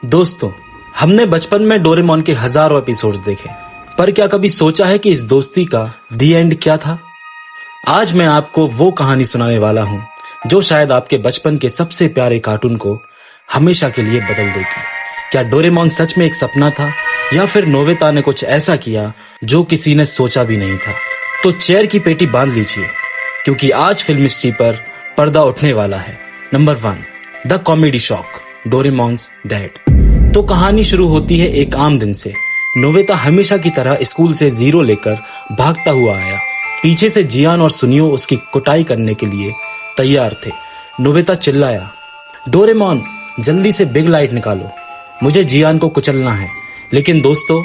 दोस्तों, हमने बचपन में डोरेमोन के हजारों एपिसोड्स देखे, पर क्या कभी सोचा है कि इस दोस्ती का दी एंड क्या था? आज मैं आपको वो कहानी सुनाने वाला हूँ जो शायद आपके बचपन के सबसे प्यारे कार्टून को हमेशा के लिए बदल देगी। क्या डोरेमोन सच में एक सपना था या फिर नोबिता ने कुछ ऐसा किया जो किसी ने सोचा भी नहीं था? तो चेयर की पेटी बांध लीजिए, क्योंकि आज फिल्म हिस्ट्री पर पर्दा उठने वाला है। Number 1, the comedy shock, Doraemon's dad. तो कहानी शुरू होती है एक आम दिन से। नोबिता हमेशा की तरह स्कूल से 0 लेकर भागता हुआ आया। पीछे से जियान और सुनियो उसकी कुटाई करने के लिए तैयार थे। नोबिता चिल्लाया, डोरेमोन जल्दी से बिग लाइट निकालो, मुझे जियान को कुचलना है। लेकिन दोस्तों,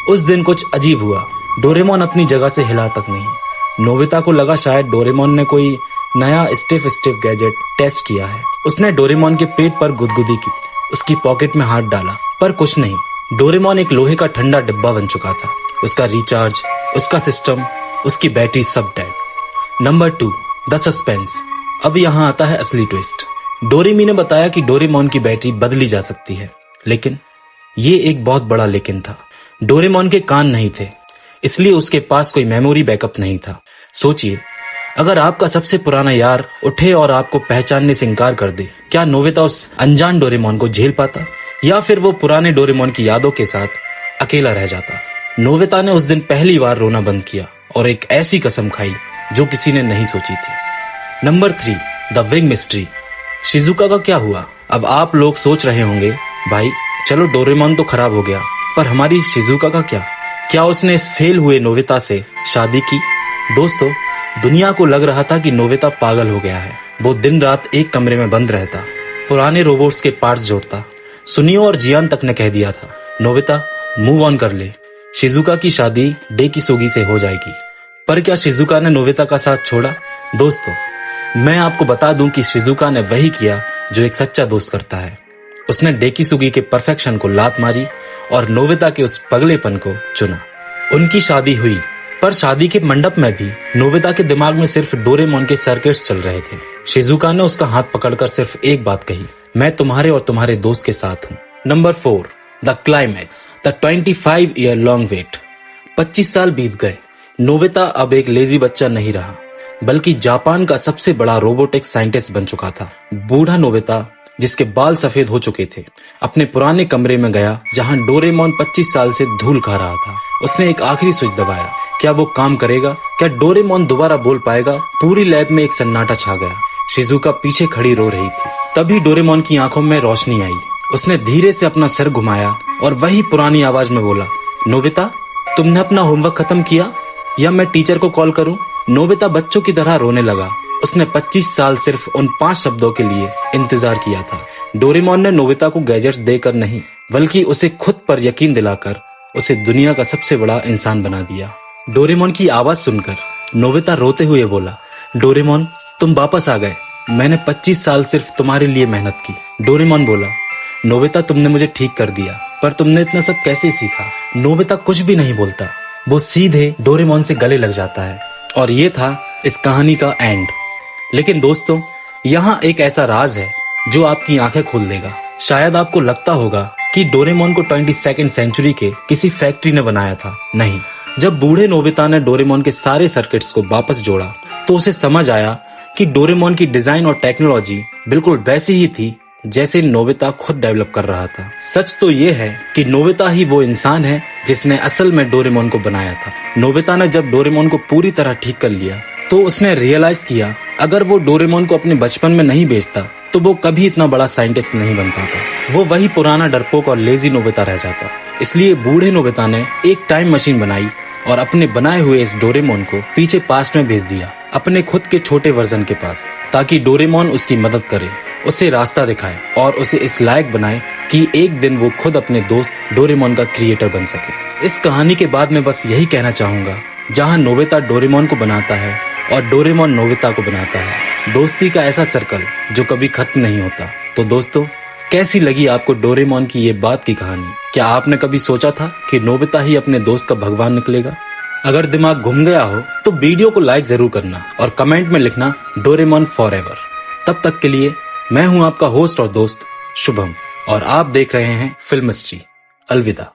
उस दिन कुछ अजीब हुआ। डोरेमोन अपनी जगह से हिला तक नहीं। नोबिता को लगा शायद डोरेमोन ने कोई नया स्टिफ गैजेट टेस्ट किया है। उसने डोरेमोन के पेट पर गुदगुदी की, उसकी पॉकेट में हाथ डाला, पर कुछ नहीं। डोरेमोन एक लोहे का ठंडा डिब्बा बन चुका था। उसका रिचार्ज, उसका सिस्टम, उसकी बैटरी सब डेड। Number 2, the suspense. अब यहाँ आता है असली ट्विस्ट। डोरेमी ने बताया कि डोरेमोन की बैटरी बदली जा सकती है, लेकिन ये एक बहुत बड़ा लेकिन था। डोरेमोन के कान नहीं थे, इसलिए उसके पास कोई मेमोरी बैकअप नहीं था। सोचिए, अगर आपका सबसे पुराना यार उठे और आपको पहचानने से इनकार कर दे, क्या नोबिता उस अनजान डोरेमोन को झेल पाता, या फिर वो पुराने डोरेमोन की यादों के साथ अकेला रह जाता? नोबिता ने उस दिन पहली बार रोना बंद किया और एक ऐसी कसम खाई जो किसी ने नहीं सोची थी। Number 3, the wing mystery. Shizuka का क्या हुआ? अब आप लोग सोच रहे होंगे, भाई चलो डोरेमोन तो खराब हो गया, पर हमारी शिजुका का क्या उसने इस फेल हुए नोबिता से शादी की? दोस्तों, दुनिया को लग रहा था कि नोबिता पागल हो गया है। वो दिन रात एक कमरे में बंद रहता, पुराने रोबोट्स के पार्ट्स जोड़ता। सुनियो और जियान तक ने कह दिया था, नोबिता मूव ऑन कर ले, शिजुका की शादी डेकिसुगी से हो जाएगी। पर क्या शिजुका ने नोबिता का साथ छोड़ा? दोस्तों, मैं आपको बता दूं कि शिजुका ने वही किया जो एक सच्चा दोस्त करता है। उसने डेकिसुगी के परफेक्शन को लात मारी और नोबिता के उस पगलेपन को चुना। उनकी शादी हुई, पर शादी के मंडप में भी नोबिता के दिमाग में सिर्फ डोरेमोन के सर्किट्स चल रहे थे। शिजुका ने उसका हाथ पकड़कर सिर्फ एक बात कही, मैं तुम्हारे और तुम्हारे दोस्त के साथ हूँ। Number 4, the climax, the 25 year long wait. 25 साल बीत गए। नोबिता अब एक लेजी बच्चा नहीं रहा, बल्कि जापान का सबसे बड़ा रोबोटिक साइंटिस्ट बन चुका था। बूढ़ा नोबिता, जिसके बाल सफेद हो चुके थे, अपने पुराने कमरे में गया जहां डोरेमोन 25 साल से धूल खा रहा था। उसने एक आखिरी स्विच दबाया। क्या वो काम करेगा? क्या डोरेमोन दोबारा बोल पाएगा? पूरी लैब में एक सन्नाटा छा गया। शिजुका पीछे खड़ी रो रही थी। तभी डोरेमोन की आंखों में रोशनी आई। उसने धीरे से अपना सर घुमाया और वही पुरानी आवाज में बोला, नोबिता तुमने अपना होमवर्क खत्म किया या मैं टीचर को कॉल करूं? नोबिता बच्चों की तरह रोने लगा। उसने 25 साल सिर्फ उन 5 शब्दों के लिए इंतजार किया था। डोरेमोन ने नोबिता को गैजेट्स देकर नहीं, बल्कि उसे खुद पर यकीन दिलाकर उसे दुनिया का सबसे बड़ा इंसान बना दिया। डोरेमोन की आवाज सुनकर नोबिता रोते हुए बोला, डोरेमोन तुम वापस आ गए, मैंने 25 साल सिर्फ तुम्हारे लिए मेहनत की। डोरेमोन बोला, नोबिता तुमने मुझे ठीक कर दिया, पर तुमने इतना सब कैसे सीखा? नोबिता कुछ भी नहीं बोलता, वो सीधे डोरेमोन से गले लग जाता है। और ये था इस कहानी का एंड। लेकिन दोस्तों, यहाँ एक ऐसा राज है जो आपकी आंखें खोल देगा। शायद आपको लगता होगा कि डोरेमोन को 22वीं सेंचुरी के किसी फैक्ट्री ने बनाया था। नहीं, जब बूढ़े नोबिता ने डोरेमोन के सारे सर्किट्स को वापस जोड़ा, तो उसे समझ आया कि डोरेमोन की डिजाइन और टेक्नोलॉजी बिल्कुल वैसी ही थी जैसे नोबिता खुद डेवलप कर रहा था। सच तो ये है कि नोबिता ही वो इंसान है जिसने असल में डोरेमोन को बनाया था। नोबिता ने जब डोरेमोन को पूरी तरह ठीक कर लिया, तो उसने रियलाइज किया अगर वो डोरेमोन को अपने बचपन में नहीं बेचता, तो वो कभी इतना बड़ा साइंटिस्ट नहीं बन पाता। वो वही पुराना डरपोक और लेजी नोबिता रह जाता। इसलिए बूढ़े नोबिता ने एक टाइम मशीन बनाई और अपने बनाए हुए इस डोरेमोन को पीछे पास्ट में भेज दिया, अपने खुद के छोटे वर्जन के पास, ताकि डोरेमोन उसकी मदद करे, उसे रास्ता दिखाए और उसे इस लायक बनाए कि एक दिन वो खुद अपने दोस्त डोरेमोन का क्रिएटर बन सके। इस कहानी के बाद मैं बस यही कहना चाहूंगा, जहाँ नोबिता डोरेमोन को बनाता है और डोरेमोन नोबिता को बनाता है, दोस्ती का ऐसा सर्कल जो कभी खत्म नहीं होता। तो दोस्तों, कैसी लगी आपको डोरेमोन की ये बात की कहानी? क्या आपने कभी सोचा था कि नोबिता ही अपने दोस्त का भगवान निकलेगा? अगर दिमाग घूम गया हो तो वीडियो को लाइक जरूर करना और कमेंट में लिखना डोरेमोन फॉरएवर। तब तक के लिए मैं हूं आपका होस्ट और दोस्त शुभम। और आप देख रहे हैं फिल्मिस्ट्री। अलविदा।